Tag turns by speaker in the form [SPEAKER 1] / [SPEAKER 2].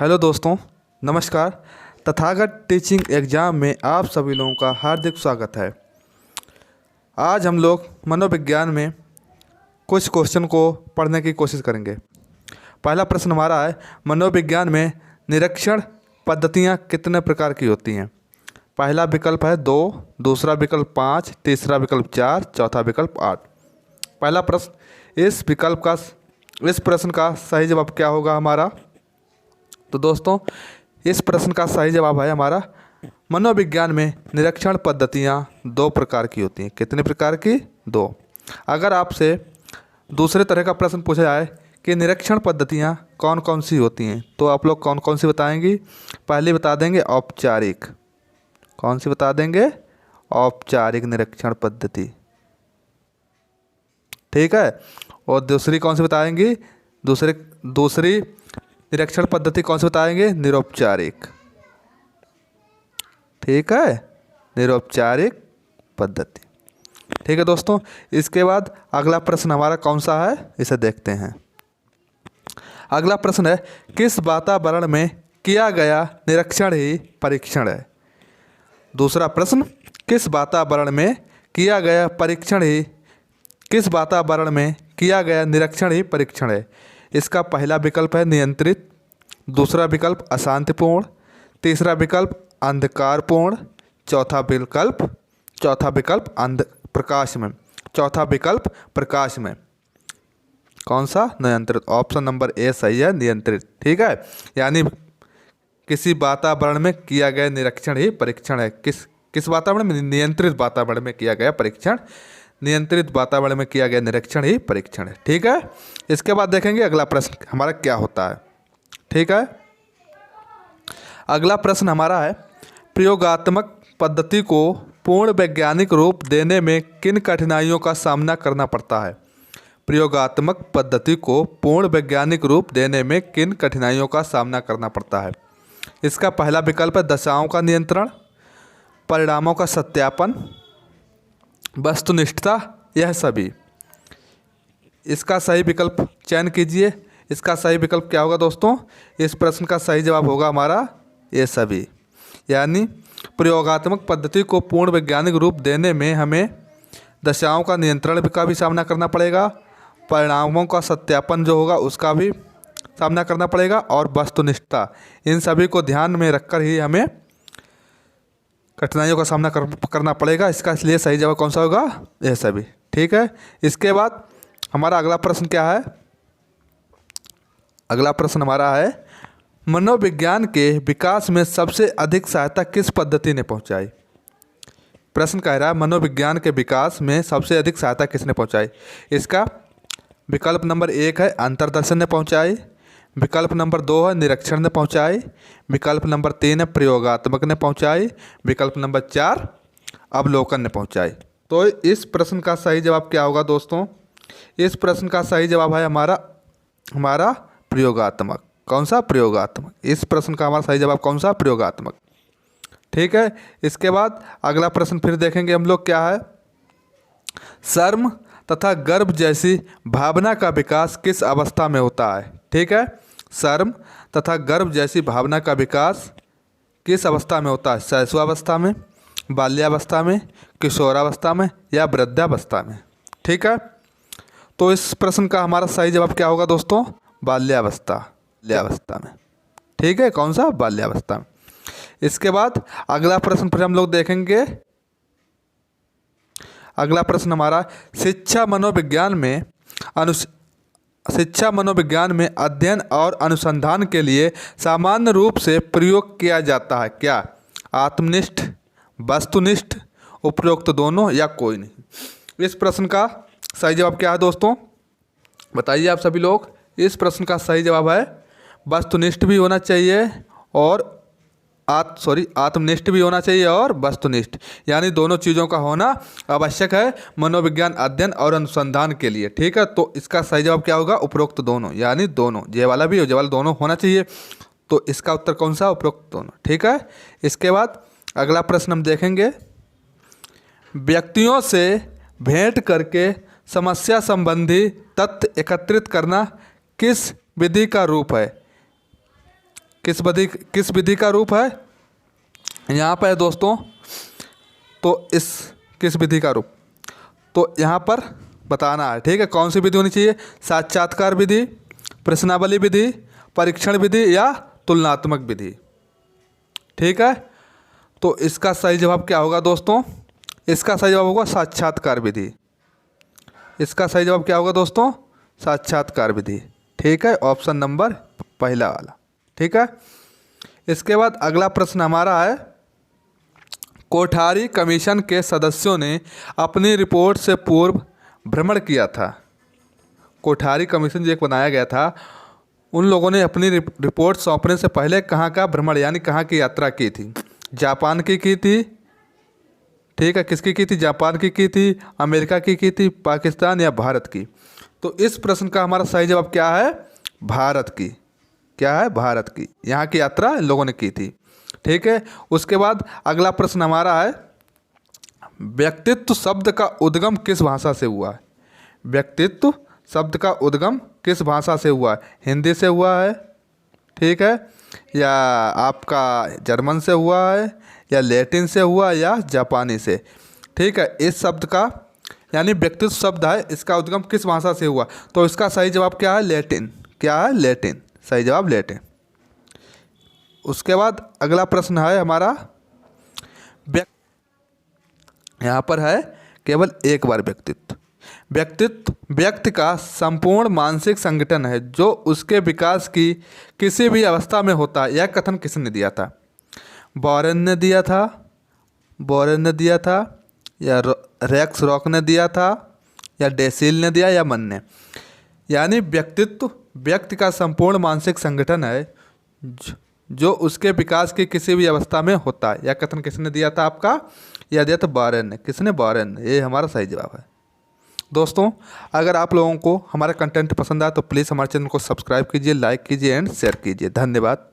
[SPEAKER 1] Hello दोस्तों, नमस्कार। Tathagata teaching exam में आप सभी लोगों का हार्दिक स्वागत है। आज हम लोग मनोविज्ञान में कुछ क्वेश्चन को पढ़ने की कोशिश करेंगे। पहला प्रश्न हमारा है, मनोविज्ञान में निरीक्षण पद्धतियाँ कितने प्रकार की होती हैं। पहला विकल्प है 2, दूसरा विकल्प 5, तीसरा विकल्प 4, चौथा विकल्प 8। पहला प्रश्न, इस प्रश्न का सही जवाब क्या होगा हमारा। तो दोस्तों, इस प्रश्न का सही जवाब है हमारा, मनोविज्ञान में निरीक्षण पद्धतियाँ 2 प्रकार की होती हैं। कितने प्रकार की? 2। अगर आपसे दूसरे तरह का प्रश्न पूछा जाए कि निरीक्षण पद्धतियाँ कौन कौन सी होती हैं, तो आप लोग कौन कौन सी बताएंगी। पहले बता देंगे औपचारिक। कौन सी बता देंगे? औपचारिक निरीक्षण पद्धति, ठीक है। और दूसरी कौन सी बताएंगी? दूसरी निरीक्षण पद्धति कौन सी बताएंगे? निरौपचारिक, ठीक है, निरौपचारिक पद्धति, ठीक है दोस्तों। इसके बाद अगला प्रश्न हमारा कौन सा है, इसे देखते हैं। अगला प्रश्न है, किस वातावरण में किया गया निरीक्षण ही परीक्षण है। दूसरा प्रश्न, किस वातावरण में किया गया निरीक्षण ही परीक्षण है। इसका पहला विकल्प है नियंत्रित, दूसरा विकल्प अशांतिपूर्ण, तीसरा विकल्प अंधकारपूर्ण, चौथा विकल्प प्रकाश में। कौन सा? नियंत्रित। ऑप्शन नंबर ए सही है, नियंत्रित, ठीक है। यानी किसी वातावरण में किया गया निरीक्षण ही परीक्षण है। किस वातावरण में? नियंत्रित वातावरण में किया गया परीक्षण, नियंत्रित वातावरण में किया गया निरीक्षण ही परीक्षण है, ठीक है। इसके बाद देखेंगे अगला प्रश्न हमारा क्या होता है, ठीक है। अगला प्रश्न हमारा है, प्रयोगात्मक पद्धति को पूर्ण वैज्ञानिक रूप देने में किन कठिनाइयों का सामना करना पड़ता है। प्रयोगात्मक पद्धति को पूर्ण वैज्ञानिक रूप देने में किन कठिनाइयों का सामना करना पड़ता है। इसका पहला विकल्प है दशाओं का नियंत्रण, परिणामों का सत्यापन, वस्तुनिष्ठता, यह सभी। इसका सही विकल्प चयन कीजिए। इसका सही विकल्प क्या होगा दोस्तों? इस प्रश्न का सही जवाब होगा हमारा ये सभी। यानी प्रयोगात्मक पद्धति को पूर्ण वैज्ञानिक रूप देने में हमें दशाओं का नियंत्रण का भी सामना करना पड़ेगा, परिणामों का सत्यापन जो होगा उसका भी सामना करना पड़ेगा, और वस्तुनिष्ठता, इन सभी को ध्यान में रखकर ही हमें कठिनाइयों का सामना करना पड़ेगा। इसका इसलिए सही जवाब कौन सा होगा? यह सभी, ठीक है। इसके बाद हमारा अगला प्रश्न क्या है? अगला प्रश्न हमारा है, मनोविज्ञान के विकास में सबसे अधिक सहायता किस पद्धति ने पहुंचाई। प्रश्न कह रहा है, मनोविज्ञान के विकास में सबसे अधिक सहायता किसने पहुंचाई। इसका विकल्प नंबर 1 है अंतर्दर्शन ने पहुंचाई, विकल्प नंबर 2 है निरीक्षण ने पहुंचाई, विकल्प नंबर 3 है प्रयोगात्मक ने पहुंचाई, विकल्प नंबर 4 अवलोकन ने पहुंचाई। तो इस प्रश्न का सही जवाब क्या होगा दोस्तों? इस प्रश्न का सही जवाब है हमारा प्रयोगात्मक। कौन सा? प्रयोगात्मक। इस प्रश्न का हमारा सही जवाब कौन सा? प्रयोगात्मक, ठीक है। इसके बाद अगला प्रश्न फिर देखेंगे हम लोग क्या है, शर्म तथा गर्व जैसी भावना का विकास किस अवस्था में होता है, ठीक है। शर्म तथा गर्व जैसी भावना का विकास किस अवस्था में होता है? शैशवावस्था में, बाल्यावस्था में, किशोरावस्था में, या वृद्धावस्था में, ठीक है। तो इस प्रश्न का हमारा सही जवाब क्या होगा दोस्तों? बाल्यावस्था में, ठीक है। कौन सा? बाल्यावस्था में। इसके बाद अगला प्रश्न फिर हम लोग देखेंगे। अगला प्रश्न हमारा, शिक्षा मनोविज्ञान में अध्ययन और अनुसंधान के लिए सामान्य रूप से प्रयोग किया जाता है क्या? आत्मनिष्ठ, वस्तुनिष्ठ, उपरोक्त दोनों, या कोई नहीं। इस प्रश्न का सही जवाब क्या है दोस्तों? बताइए आप सभी लोग। इस प्रश्न का सही जवाब है वस्तुनिष्ठ भी होना चाहिए और आत्मनिष्ठ भी होना चाहिए और वस्तुनिष्ठ, यानी दोनों चीज़ों का होना आवश्यक है मनोविज्ञान अध्ययन और अनुसंधान के लिए, ठीक है। तो इसका सही जवाब क्या होगा? उपरोक्त दोनों, यानी दोनों, ये वाला भी और ये वाला दोनों होना चाहिए। तो इसका उत्तर कौन सा? उपरोक्त दोनों, ठीक है। इसके बाद अगला प्रश्न हम देखेंगे, व्यक्तियों से भेंट करके समस्या संबंधी तथ्य एकत्रित करना किस विधि का रूप है। किस विधि का रूप है यहाँ पर दोस्तों? तो इस किस विधि का रूप, तो यहाँ पर बताना है, ठीक है। कौन सी विधि होनी चाहिए? साक्षात्कार विधि, प्रश्नावली विधि, परीक्षण विधि या तुलनात्मक विधि, ठीक है। तो इसका सही जवाब क्या होगा दोस्तों? इसका सही जवाब होगा साक्षात्कार विधि। इसका सही जवाब क्या होगा दोस्तों? साक्षात्कार विधि, ठीक है। ऑप्शन नंबर पहला वाला, ठीक है। इसके बाद अगला प्रश्न हमारा है, कोठारी कमीशन के सदस्यों ने अपनी रिपोर्ट से पूर्व भ्रमण किया था। कोठारी कमीशन जो एक बनाया गया था, उन लोगों ने अपनी रिपोर्ट सौंपने से पहले कहाँ का भ्रमण यानी कहाँ की यात्रा की थी? जापान की थी, ठीक है। किसकी की थी? जापान की थी, अमेरिका की थी, पाकिस्तान या भारत की? तो इस प्रश्न का हमारा सही जवाब क्या है? भारत की। क्या है? भारत की। यहाँ की यात्रा इन लोगों ने की थी, ठीक है। उसके बाद अगला प्रश्न हमारा है, व्यक्तित्व शब्द का उद्गम किस भाषा से हुआ है? व्यक्तित्व शब्द का उद्गम किस भाषा से हुआ है? हिंदी से हुआ है, ठीक है, या आपका जर्मन से हुआ है, या लैटिन से हुआ, या जापानी से, ठीक है। इस शब्द का यानी व्यक्तित्व शब्द है, इसका उद्गम किस भाषा से हुआ? तो इसका सही जवाब क्या है? लैटिन। क्या है? लैटिन। सही जवाब लैटिन। उसके बाद अगला प्रश्न है हमारा, यहाँ पर है केवल एक बार व्यक्तित्व। व्यक्तित्व व्यक्ति का संपूर्ण मानसिक संगठन है जो उसके विकास की किसी भी अवस्था में होता है। यह कथन किसने दिया था? बोरेन ने दिया था, या रेक्स रॉक ने दिया था, या डेसील ने दिया, या मन ने? यानी व्यक्तित्व व्यक्ति का संपूर्ण मानसिक संगठन है जो उसके विकास की किसी भी अवस्था में होता है। यह कथन किसने दिया था आपका? यह दिया था बोरेन ने। किसने? बोरेन ने। ये हमारा सही जवाब है। दोस्तों, अगर आप लोगों को हमारा कंटेंट पसंद आए तो प्लीज़ हमारे चैनल को सब्सक्राइब कीजिए, लाइक कीजिए एंड शेयर कीजिए। धन्यवाद।